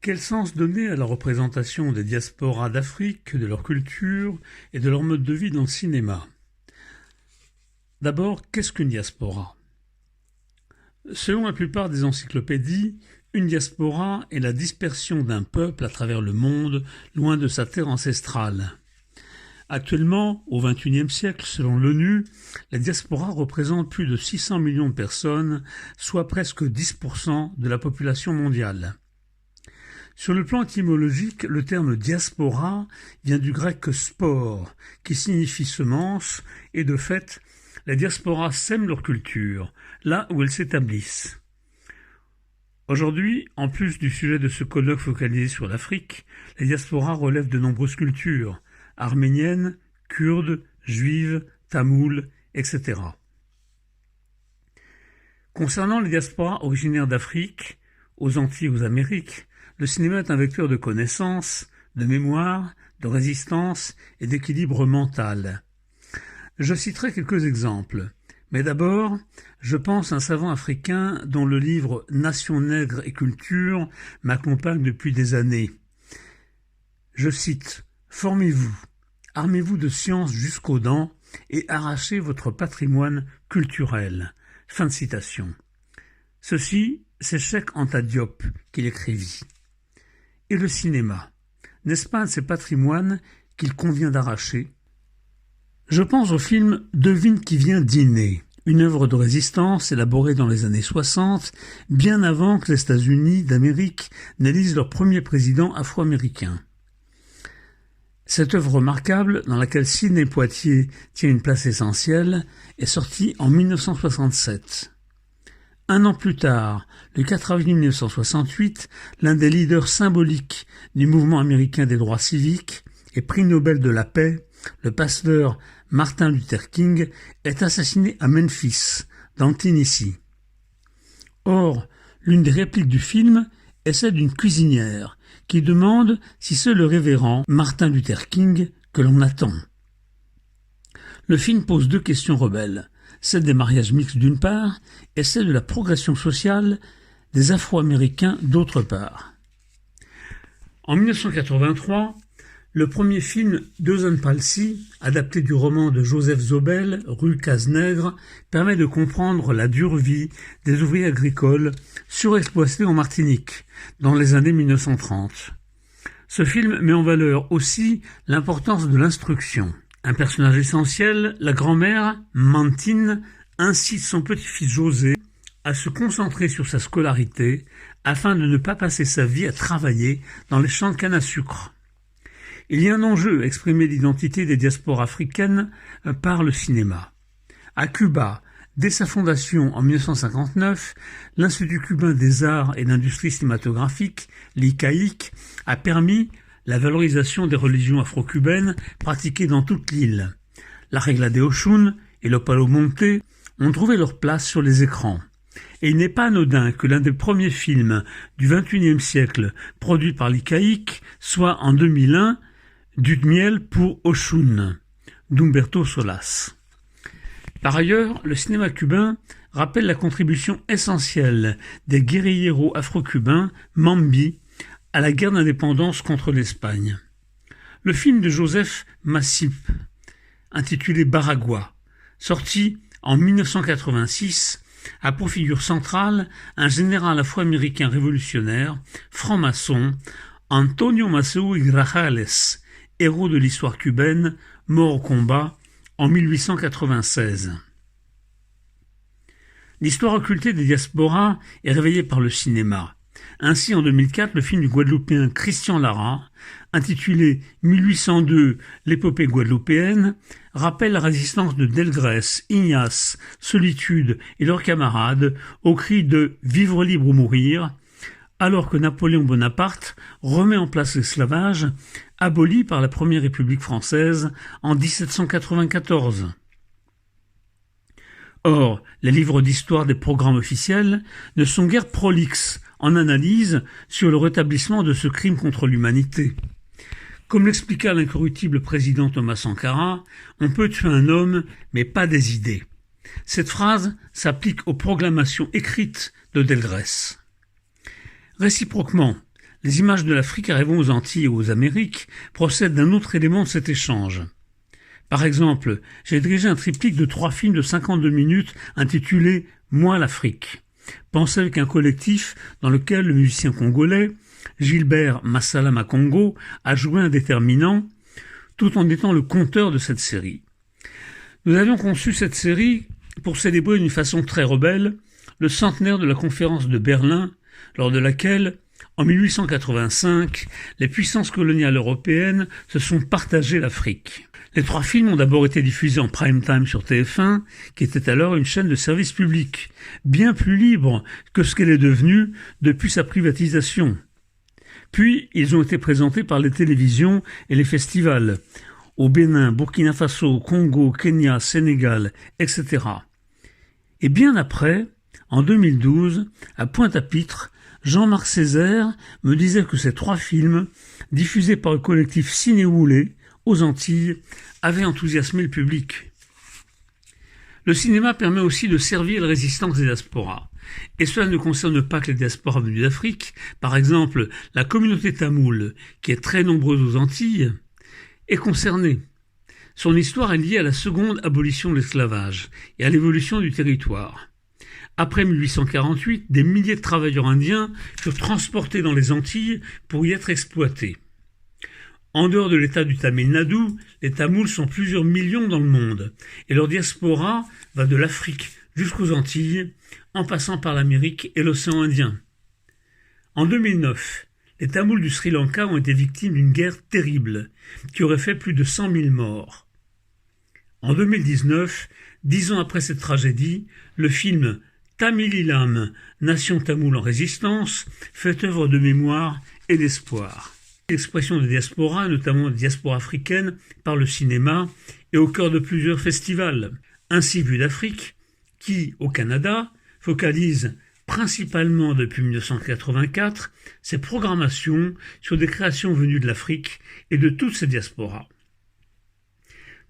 Quel sens donner à la représentation des diasporas d'Afrique, de leur culture et de leur mode de vie dans le cinéma? D'abord, qu'est-ce qu'une diaspora? Selon la plupart des encyclopédies, une diaspora est la dispersion d'un peuple à travers le monde, loin de sa terre ancestrale. Actuellement, au XXIe siècle, selon l'ONU, la diaspora représente plus de 600 millions de personnes, soit presque 10% de la population mondiale. Sur le plan étymologique, le terme diaspora vient du grec spore, qui signifie semence, et de fait, les diasporas sèment leur culture, là où elles s'établissent. Aujourd'hui, en plus du sujet de ce colloque focalisé sur l'Afrique, les diasporas relèvent de nombreuses cultures, arméniennes, kurdes, juives, tamoules, etc. Concernant les diasporas originaires d'Afrique, aux Antilles et aux Amériques, le cinéma est un vecteur de connaissance, de mémoire, de résistance et d'équilibre mental. Je citerai quelques exemples, mais d'abord, je pense à un savant africain dont le livre « Nation nègre et culture » m'accompagne depuis des années. Je cite « Formez-vous, armez-vous de science jusqu'aux dents et arrachez votre patrimoine culturel. » Fin de citation. Ceci, c'est Cheikh Anta Diop qui l'écrivit. Et le cinéma, n'est-ce pas un de ces patrimoines qu'il convient d'arracher? Je pense au film « Devine qui vient dîner », une œuvre de résistance élaborée dans les années 60, bien avant que les États-Unis d'Amérique n'élisent leur premier président afro-américain. Cette œuvre remarquable, dans laquelle Sidney Poitier tient une place essentielle, est sortie en 1967. Un an plus tard, le 4 avril 1968, l'un des leaders symboliques du mouvement américain des droits civiques et prix Nobel de la paix, le pasteur Martin Luther King, est assassiné à Memphis, dans le Tennessee. Or, l'une des répliques du film est celle d'une cuisinière qui demande si c'est le révérend Martin Luther King que l'on attend. Le film pose deux questions rebelles, celle des mariages mixtes d'une part et celle de la progression sociale des Afro-Américains d'autre part. En 1983, le premier film d'Eusen Palcy, adapté du roman de Joseph Zobel, Rue Cazenègre, permet de comprendre la dure vie des ouvriers agricoles surexploités en Martinique dans les années 1930. Ce film met en valeur aussi l'importance de l'instruction. Un personnage essentiel, la grand-mère, Mantine, incite son petit-fils José à se concentrer sur sa scolarité afin de ne pas passer sa vie à travailler dans les champs de canne à sucre. Il y a un enjeu à exprimer l'identité des diasporas africaines par le cinéma. À Cuba, dès sa fondation en 1959, l'Institut cubain des arts et d'industrie cinématographique, l'ICAIC, a permis la valorisation des religions afro-cubaines pratiquées dans toute l'île. La Regla de Oshun et le Palo Monte ont trouvé leur place sur les écrans. Et il n'est pas anodin que l'un des premiers films du XXIe siècle produit par l'ICAIC soit en 2001 Du miel pour Oshun, d'Humberto Solas. Par ailleurs, le cinéma cubain rappelle la contribution essentielle des guérilleros afro-cubains, Mambi, à la guerre d'indépendance contre l'Espagne. Le film de Joseph Massip, intitulé Baragua, sorti en 1986, a pour figure centrale un général afro-américain révolutionnaire, franc-maçon, Antonio Maceo y Grajales, héros de l'histoire cubaine, mort au combat en 1896. L'histoire occultée des diasporas est réveillée par le cinéma. Ainsi, en 2004, le film du Guadeloupéen Christian Lara, intitulé 1802, l'épopée guadeloupéenne, rappelle la résistance de Delgrès, Ignace, Solitude et leurs camarades au cri de « Vivre libre ou mourir », alors que Napoléon Bonaparte remet en place l'esclavage, aboli par la Première République française en 1794. Or, les livres d'histoire des programmes officiels ne sont guère prolixes en analyse sur le rétablissement de ce crime contre l'humanité. Comme l'expliqua l'incorruptible président Thomas Sankara, on peut tuer un homme, mais pas des idées. Cette phrase s'applique aux proclamations écrites de Delgrès. Réciproquement, les images de l'Afrique arrivant aux Antilles et aux Amériques procèdent d'un autre élément de cet échange. Par exemple, j'ai dirigé un triptyque de 3 films de 52 minutes intitulé « Moi l'Afrique », pensé avec un collectif dans lequel le musicien congolais Gilbert Massala Makongo a joué un déterminant, tout en étant le conteur de cette série. Nous avions conçu cette série pour célébrer d'une façon très rebelle le centenaire de la conférence de Berlin, lors de laquelle, en 1885, les puissances coloniales européennes se sont partagées l'Afrique. Les 3 films ont d'abord été diffusés en prime time sur TF1, qui était alors une chaîne de service public, bien plus libre que ce qu'elle est devenue depuis sa privatisation. Puis, ils ont été présentés par les télévisions et les festivals, au Bénin, Burkina Faso, Congo, Kenya, Sénégal, etc. Et bien après, en 2012, à Pointe-à-Pitre, Jean-Marc Césaire me disait que ces 3 films, diffusés par le collectif Ciné-Oulé, aux Antilles, avaient enthousiasmé le public. Le cinéma permet aussi de servir la résistance des diasporas. Et cela ne concerne pas que les diasporas venues d'Afrique. Par exemple, la communauté tamoule, qui est très nombreuse aux Antilles, est concernée. Son histoire est liée à la seconde abolition de l'esclavage et à l'évolution du territoire. Après 1848, des milliers de travailleurs indiens furent transportés dans les Antilles pour y être exploités. En dehors de l'état du Tamil Nadu, les Tamouls sont plusieurs millions dans le monde, et leur diaspora va de l'Afrique jusqu'aux Antilles, en passant par l'Amérique et l'océan Indien. En 2009, les Tamouls du Sri Lanka ont été victimes d'une guerre terrible, qui aurait fait plus de 100 000 morts. En 2019, 10 ans après cette tragédie, le film Tamililam, Nation tamoule en résistance, fait œuvre de mémoire et d'espoir. L'expression de diaspora, notamment de diaspora africaine, par le cinéma, est au cœur de plusieurs festivals. Ainsi Vue d'Afrique, qui, au Canada, focalise principalement depuis 1984 ses programmations sur des créations venues de l'Afrique et de toutes ses diasporas.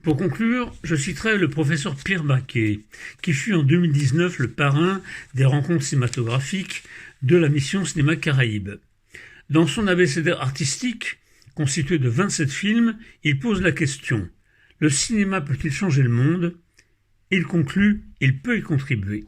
Pour conclure, je citerai le professeur Pierre Baquet, qui fut en 2019 le parrain des rencontres cinématographiques de la mission Cinéma Caraïbes. Dans son abécédaire artistique, constitué de 27 films, il pose la question « Le cinéma peut-il changer le monde ?» Il conclut « Il peut y contribuer ».